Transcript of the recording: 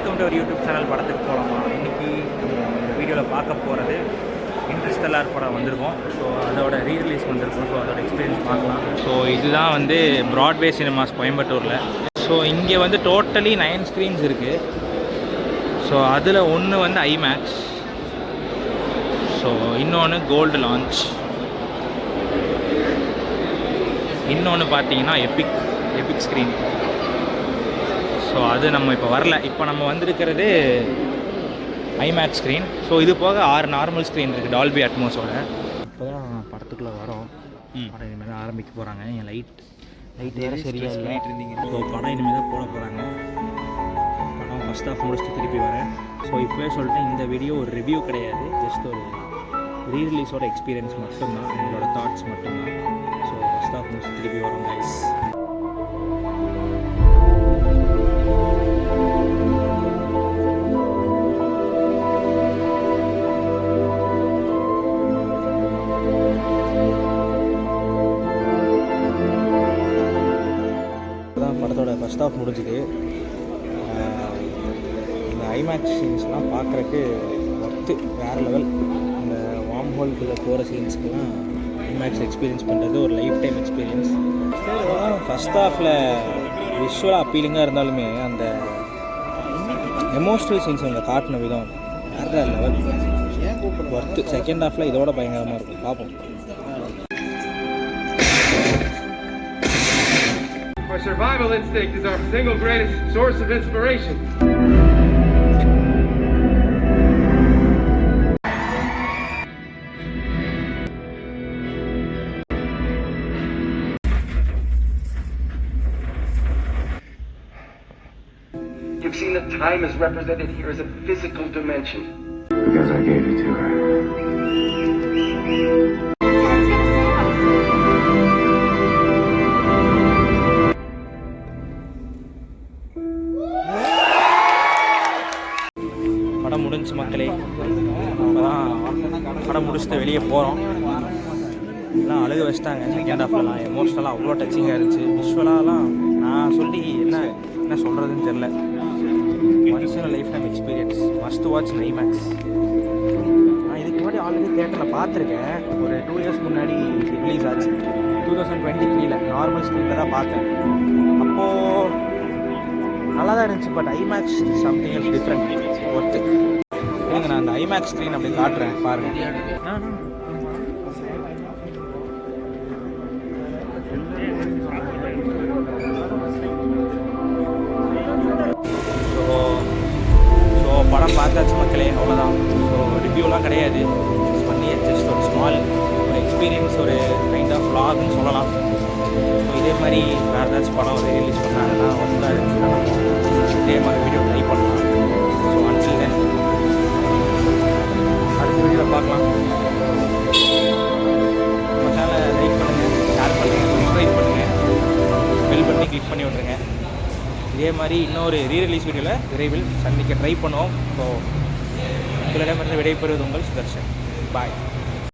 Welcome to our YouTube channel. படத்துக்கு போகலாமா? இன்றைக்கி இந்த வீடியோவில் பார்க்க போகிறது இன்ட்ரெஸ்டெல்லார் படம் வந்திருக்கோம். ஸோ அதோட ரீரிலீஸ் வந்திருக்கும். ஸோ அதோட எக்ஸ்பீரியன்ஸ் பார்க்கலாம். ஸோ இதுதான் வந்து ப்ராட்வே சினிமாஸ் கோயம்புத்தூரில். ஸோ இங்கே வந்து டோட்டலி 9 ஸ்க்ரீன்ஸ் இருக்குது. ஸோ அதில் ஒன்று வந்து ஐமேக்ஸ், ஸோ இன்னொன்று கோல்டு லான்ச், இன்னொன்று பார்த்தீங்கன்னா எபிக் ஸ்க்ரீன். ஸோ அது நம்ம இப்போ வரல. இப்போ நம்ம வந்திருக்கிறது ஐமேக்ஸ் ஸ்க்ரீன். ஸோ இது போக 6 நார்மல் ஸ்க்ரீன் இருக்குது டால்பி அட்மோஸோட. இப்போ தான் படத்துக்குள்ளே வரோம். படம் இனிமேல் தான் ஆரம்பிக்க போகிறாங்க. என் லைட் வேறு சரியாக இல்லை. ஸோ படம் இனிமேல் தான் போட போகிறாங்க. படம் ஃபஸ்ட் ஆஃப் முடிச்சுட்டு திருப்பி வரேன். ஸோ இப்போவே சொல்லிட்டேன், இந்த வீடியோ ஒரு ரிவ்யூ கிடையாது, ஜஸ்ட் ஒரு ரீரிலீஸோட எக்ஸ்பீரியன்ஸ் மட்டும்தான், எங்களோட தாட்ஸ் மட்டும்தான். ஸோ ஃபஸ்ட் ஆஃப் முடிச்சுட்டு திருப்பி வரோம் கைஸ். படத்தோட ஃபஸ்ட் ஆஃப் முடிஞ்சுது. இந்த ஐமேக்ஸ் சீன்ஸ்லாம் பார்க்குறக்கு ஒர்த்து, வேறு லெவல். இந்த வார்ம் ஹோல்குள்ளே போகிற சீன்ஸ்க்கெலாம் ஐமேக்ஸ் எக்ஸ்பீரியன்ஸ் பண்ணுறது ஒரு லைஃப் டைம் எக்ஸ்பீரியன்ஸ். ஃபஸ்ட் ஆஃபில் விஷுவலாக அப்பீலிங்காக இருந்தாலுமே அந்த எமோஷ்னல் சீன்ஸ் அவங்க காட்டின விதம் வேறு லெவல், ஒர்த்து. செகண்ட் ஹாஃபில் இதோட பயங்கரமாக இருக்கும். பார்ப்போம். Our survival instinct is our single greatest source of inspiration. You've seen that time is represented here as a physical dimension. Because I gave it to her. படம் முடிஞ்சு மக்களே. இப்போ தான் படம் முடிச்சுட்டு வெளியே போகிறோம். எல்லாம் அழுக வச்சிட்டாங்க. செகண்ட் ஹாஃப்லலாம் எமோஷ்னலாக அவ்வளோ டச்சிங்காக இருந்துச்சு. விஷுவலாலாம் நான் சொல்லி என்ன சொல்கிறதுன்னு தெரில. Once in life time experience, must watch IMAX. நான் இதுக்கு முன்னாடி ஆல்ரெடி தியேட்டரில் பார்த்துருக்கேன். ஒரு 2 இயர்ஸ் முன்னாடி ரிலீஸ் ஆச்சு, 2023 நார்மல் ஸ்க்ரீனில் தான் பார்த்தேன். அப்போது நல்லா தான் இருந்துச்சு. But IMAX something is different, worth. இல்லைங்க, நான் அந்த ஐமேக்ஸ் ஸ்க்ரீன் அப்படி காட்டுறேன் பாருங்கள். ஸோ படம் பார்த்தாச்சு மக்களே, அவ்வளோதான். ஸோ ரிவ்யூலாம் கிடையாது, பண்ணி ஜஸ்ட் ஒரு ஸ்மால் ஒரு எக்ஸ்பீரியன்ஸ், ஒரு கைண்ட் ஆஃப் vlogனு சொல்லலாம். ஸோ இதே மாதிரி வேறு ஏதாச்சும் படம் ரிலீஸ் பண்ணாங்கன்னா ஒன்றா இருந்துச்சுன்னா இதே மாதிரி வீடியோ ட்ரை பண்ணலாம். ஸோ அன்டில் தென் அடுத்த வீடியோவில் பார்க்கலாம். நம்ம சேனலை லைக் பண்ணுங்கள், ஷேர் பண்ணுங்கள், சப்ஸ்கிரைப் பண்ணுங்கள், பெல் பட்டனை கிளிக் பண்ணி விட்ருங்க. இதே மாதிரி இன்னொரு ரீரிலீஸ் வீடியோவில் விரைவில் சந்திக்க ட்ரை பண்ணுவோம். ஸோ உங்களிடமிருந்து விடைபெறுவது உங்கள் சுதர்ஷன். பாய்.